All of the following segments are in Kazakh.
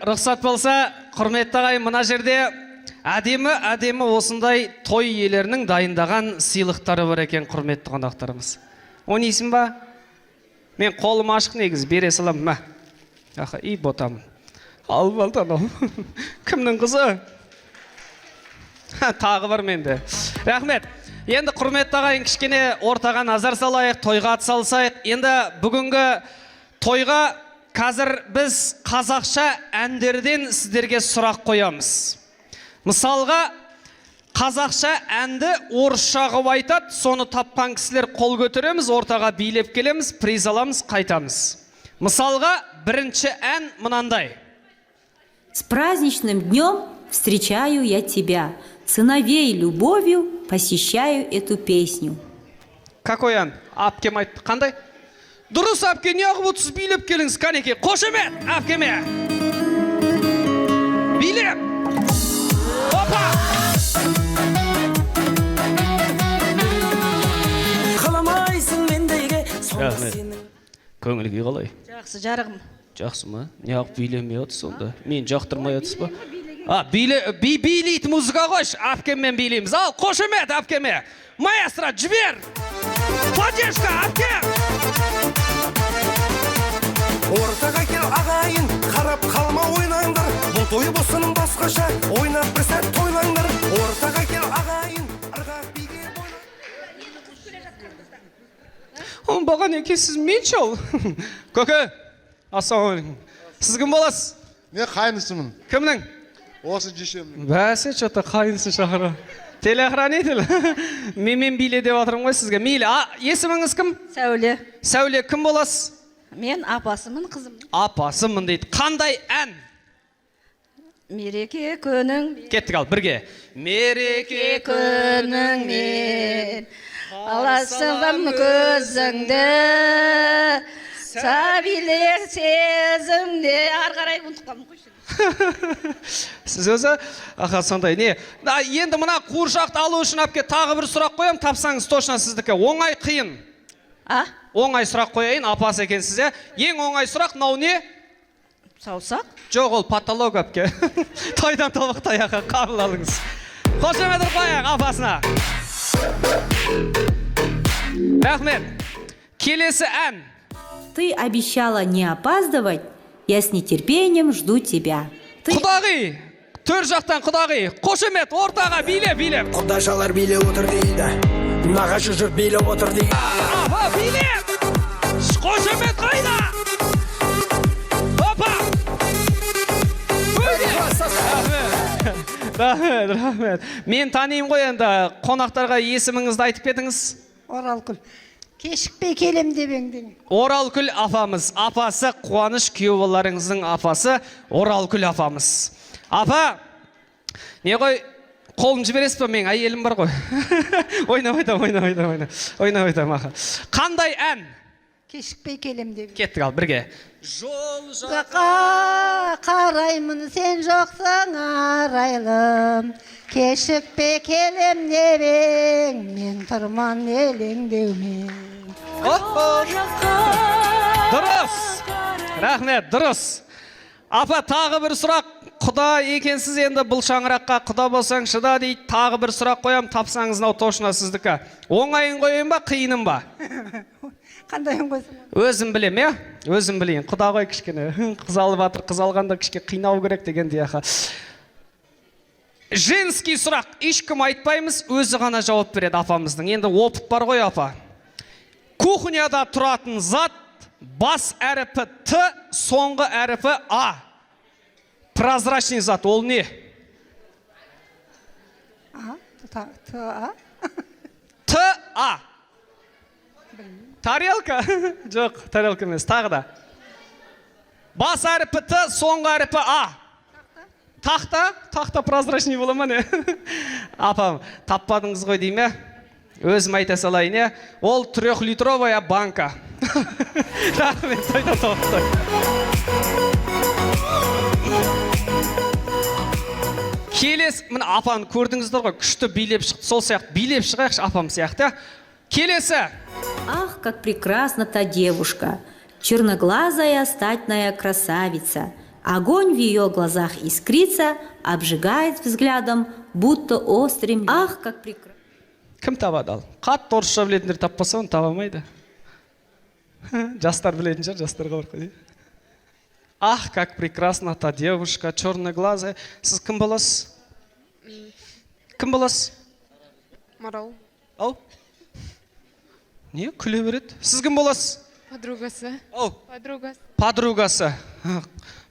рұқсат болса, құрметті ағайын, мына жерде әдемі осындай той иелерінің дайындаған сыйлықтары бар екен, құрметті қонақтарымыз. Ойнайсың ба? Мен қолым ашық негіз, бере салам, ма? Аха, и ботамын. Ал балтан ол. Кімнің қызы? Тағы бар менде. Рахмет. Енді құрметті ағайын, кішкене ортаға назар салайық, тойға атсалысайық. Енді бүгінгі тойға қазір біз қазақша әндерден сіздерге сұрақ қоямыз. Мысалға, қазақша әнді орысша қылып айтады, соны тапқан кісілер қол көтереміз, ортаға билеп келеміз, приз аламыз, қайтамыз. Мысалға, бірінші ән мынандай. С праздничным днем встречаю я тебя, сыновей любовью посещаю эту песню. Какой ән? Апкем айтты, қандай? Дұрыс, апке, не ағып отсыз билеп келіңіз, қанеке, қошемет, апкеме. Билеп. Опа! Қаламайсың мендейге. Көңілге қалай? Жақсы, жарығым. Жақсы ма? Не ағып билемей отыз сонда? Мен жақтырмай отыз ба? Билейт музыка қош, апкеммен билейміз. Ал, қошемет, апкеме. Маэстро, жібер! Поддержка, апкем! Ортаға кел ағайын, қарап қалма ойнаңдар. Бұл той болсын басқаша, ойнап бір сәт тойлаңдар. Ортаға кел ағайын, ырғақ биге бойлаңдар. Он баған екесіз мен шал. Көке, ассалаумалейкум. Сіз кім боласыз? Мен қайнысымын. Кімнің? Осы жешемнің. Бәсе, что-то қайнысын шақыра. Телеохранитель. Мен биле деп отырмын ғой сізге. Мейлі, есіміңіз кім? Сәуле. Сәуле, кім боласыз? Мен апасымын, қызымын. Апасымын дейді. Қандай ән? Мереке күнің. Кеттік ал, бірге. Мереке Күнің мен. Аласығым көзіңді. Сәбилер сезімде. Арғарай ұнтыққамын қойшы. Сіз өзі, сондай, не? Енді мұна қуыршақты алу үшін апке тағы бір сұрақ қоям, тапсаңыз точно сіздікі. Оңай қиын. Оңай сұрақ қояйын, апасы екенсіз, ең оңай сұрақ, нау не? Саусақ? Жоқ, ол патолог апке. Тойдан тобықтай аға, қабыл алыңыз. Қошемет қояйық апасына. Рахмет. Келесі ән. Ты обещала не опаздывать, я с нетерпением жду тебя. Құдағи, төр жақтан құдағи, қошемет, ортаға биле. Құдашалар биле отыр дейді, нағашы жұрт биле отыр дейді. Апа, биле! Қошемет қайда! Опа! Рахмет. Мен танимын ғой енді, қонақтарға есіміңізді айтып кетіңіз. Оралкүл. Кешікпей келем дебеңден. Оралкүл апамыз. Апасы Қуаныш күйеуіңіздің апасы Оралкүл апамыз. Апа, не ғой, қолын жібересіз ба, мен әйелім бар ғой. Ойна. Қандай ән? Кешікпей келем дебеңден. Кеттік ал, бірге. Жол жаққа қараймын, сен жоқсың арайлым. Кешікпей келем дебең, мен тұрман елеңдеумен. Дұрыс! Рахмет, дұрыс. Апа, тағы бір сұрақ. Құда екенсіз енді бұл шаңыраққа құда болсаң шыда дейді. Тағы бір сұрақ қоям, тапсаңыз нау точно сіздікі. Оңайын қойын ба, қиыным ба? Қандайын қойсын? Өзім білем, е? Өзім білейін. Құда қой кішкене. Қыз алып атыр, қыз алғанда кішке қинау керек дегенде аха. Женский сұрақ. Ешкім айтпаймыз, өзі ғана жауап береді апамыздың. Енді опыт бар ғой апа. Кухняда тұратын зат, бас әріпі Т, соңғы әріпі А. Прозрачный зат, ол не? Т-А. Тарелка? Жоқ, тарелка емес, тағы да. Бас әріпі Т, соңғы әріпі А. Тақта прозрачный бола ма не? Апам, таппадыңыз ғой дейме? Өзім айта салайын, е? Ол 3-литровая банка. Рахмет, тойда тоқтай. Келес, мін апаны көрдіңіздер ғой, күшті билеп шықты, сол сияқты билеп шығайықшы апам сияқты. Келесі. Ах, как прекрасна та девушка, черноглазая статная красавица. Огонь в ее глазах искрится, обжигает взглядом, будто острым. Ах, как прекрасно. Кім табады ал? Қатты орысша білетіндер таппаса оны таба алмайды. Жастар білетін шығар, жастарға барып қойды. Ах, как прекрасна та девушка, черноглазая. Сіз кім боласыз? Кім боласыз? Марал. Ау? Не, күле береді? Сіз кім боласыз? Подругасы. Ау? Подругасы. Подругасы.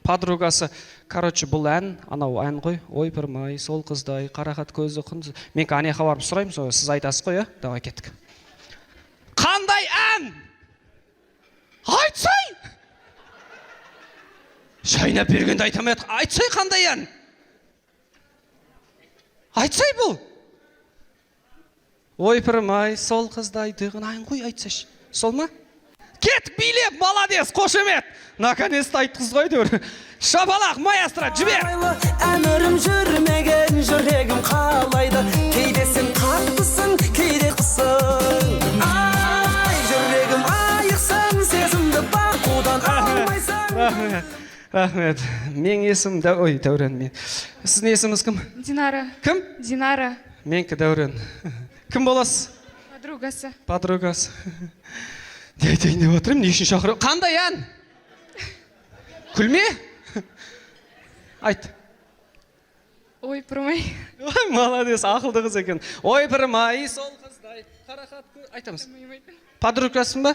Подругасы. Короче, бұл ән, анау ән ғой. Ой, пірмай, сол қыздай, қарақат көзі құнды. Мен анеқа барып сұраймын, сіз айтасыз ғой, давай кеттік. Қандай ән? Айтсай! Шайнап бергенде айтамайды. Айтсай қандай ән? Айтсай бұл? Ой, пірмай, сол қыздай, деген ән ғой, айтсайшы. Сол ма? Кет, билеп, молодец, қошемет. Наконец-то айтқыз ғой дөр. Шапалақ, маэстро, жібер. Әмірім жүрмеген жүрегім қалайды. Кейде сен қаттысың, кейде қысың. Ай, жүрегім айықсың, сезімді бақудан алмайсың. Рахмет. Мен есім Дәурен. Сіздің есіміңіз кім? Динара. Кім? Динара. Менікі Дәурен. Кім боласыз? Подругасы. Подругасы. Айтайын деп отырмын, не үшін шақырып? Қандай ән? Күлме? Айт. Ой, пірмай. Ой, молодец, ақылды қыз екен. Ой, пірмай, сол қыздай, қарақат көз. Айтамыз. Подругасың ба?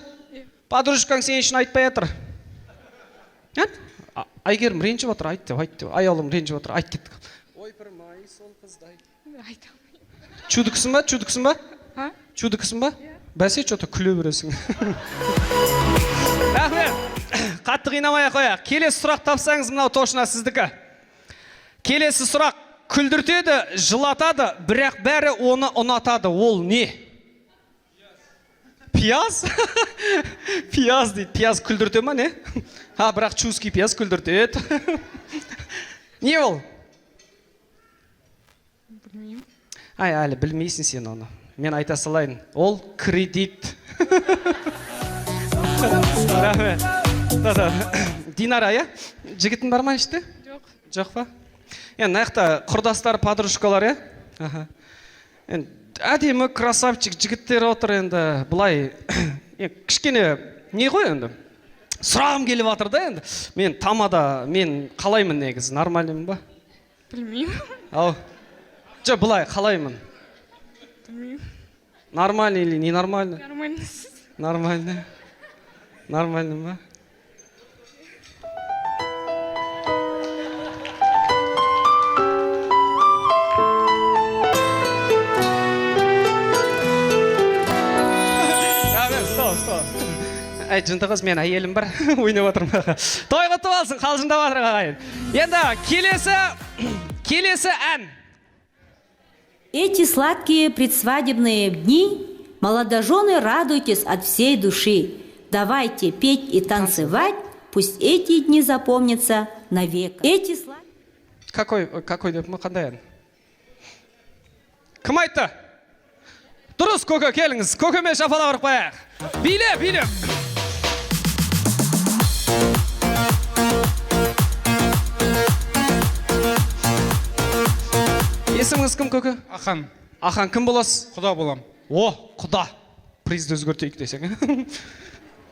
Подружкаң сен үшін айтпай жатыр. Айгерім ренжіп отыр, айт деп. Аялым ренжіп отыр, айт кеттік. Ой, пірмай, сол қыздай. Чудыксың ба? Чудыксың ба? Чудыксың ба? Бәсе, что-то күле бересің. Рахмет. Қатты қинамай қояйық. Келесі сұрақ тапсаңыз, мынау точно сіздікі. Келесі сұрақ күлдіртеді, жылатады, бірақ бәрі оны ұнатады. Ол не? Пияз? Пияз дейді. Пияз күлдірте ма, не? Бірақ чувский пияз күлдіртеді. Не ол? Білмеймін. Әлі білмейсің сен оны. Мен айта салайын. Ол кредит. Рахмет. Динара, я? Жігітің бар ма ішті? Жоқ. Жоқ па? Енді аяқта құрдастар, подружкалар, я? Әдемі красавчик жігіттер отыр енді. Бұлай, кішкене не ғой енді? Сұрағым келіп атыр да енді. Мен тамада, мен қалаймын негізі, нормальным ба? Білмеймін. Ау. Жоқ, бұлай, қалаймын. Білмеймін. Нормально или не нормально? Нормально. Нормально. Нормально ба? Жынды қыз, мен әйелім бар, ойнап отырмын. Той құтты болсын, қалжыңдап жатыр ағайын. Енді келесі ән. Эти сладкие предсвадебные дни, молодожены, радуйтесь от всей души. Давайте петь и танцевать, пусть эти дни запомнятся навек. Эти сладкие... Какой деп ма, қандай ән? Кім айтты? Дұрыс, көке, келіңіз, көкеме шапала ұрып қояқ. Биле. Есіміңіз кім, көке? Ахан, Ахан, кім боласыз? құда болам. О, құда. Призді өзгертейік десең.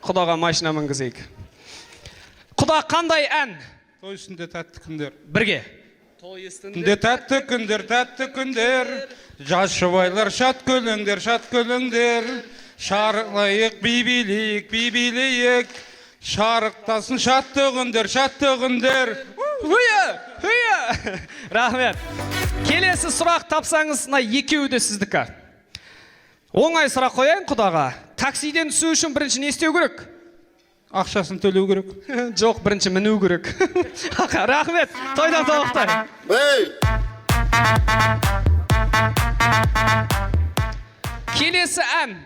Құдаға машина мінгізейік. Құда қандай ән? Той үстінде тәтті күндер. Бірге. Түнде тәтті күндер. Жас жұбайлар шат көліңдер. Шарықлайық, би-билейік. Шарықтасын шатты күндер. Хүйе! Рахмет. Келесі сұрақ тапсаңыз, екеуі де сіздікі. Оңай сұрақ қояйын құдаға. Таксиден түсу үшін бірінші не істеу керек? Ақшасын төлеу керек. Жоқ, бірінші міну керек. Рахмет. Тойдан тоқтар. Келесі ән.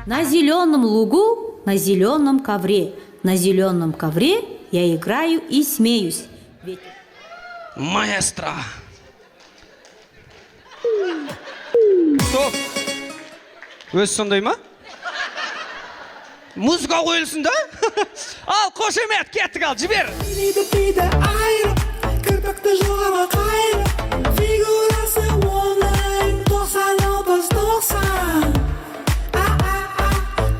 На зеленом лугу, на зеленом ковре. На зеленом ковре я играю и смеюсь. Маэстро. Стоп. Өз сондай ма? Музыка қойылсын да? Ал, қошемет, кеттік ал, жібер. Биді айырып, кірпікті жоғама қайырып, фигурасы оңай, 90-90.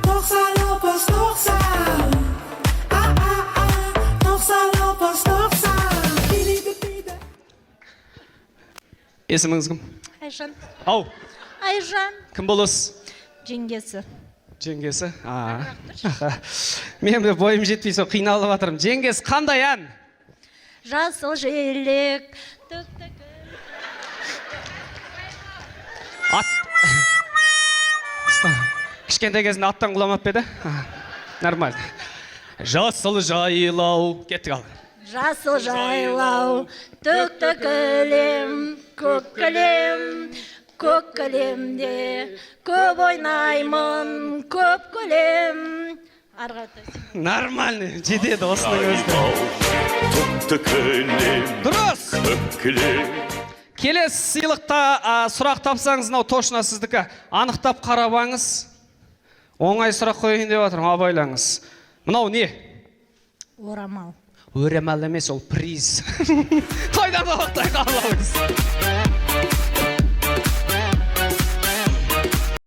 90-90. 90-90. Есіміңіз кім? Айжан. Ау, Айжан. кім боласыз? Жеңгесі. Жеңгесі? Мен де бойым жетпей сол қиналып жатырмын. Жеңгесі қандай ән? Жасыл желек. Кішкентай кезінде аттан құламап па еді? Нормально. Жасыл жайлау. Кеттік ал. Жасыл жайлау, түкті кілем, көк кілем, көк кілемде, көп ойнаймын, көп кілем. Нормально, жетеді осының өзді. Дұрыс! Келесі сыйлықта сұрақ тапсаңыз, мынау точно сіздікі. Анықтап қарабаңыз. Оңай сұрақ қойын деп жатырмын, абайлаңыз. Мынау не? Орамал. Өремал емес, ол приз. Тойдан да оқтай қалауыз.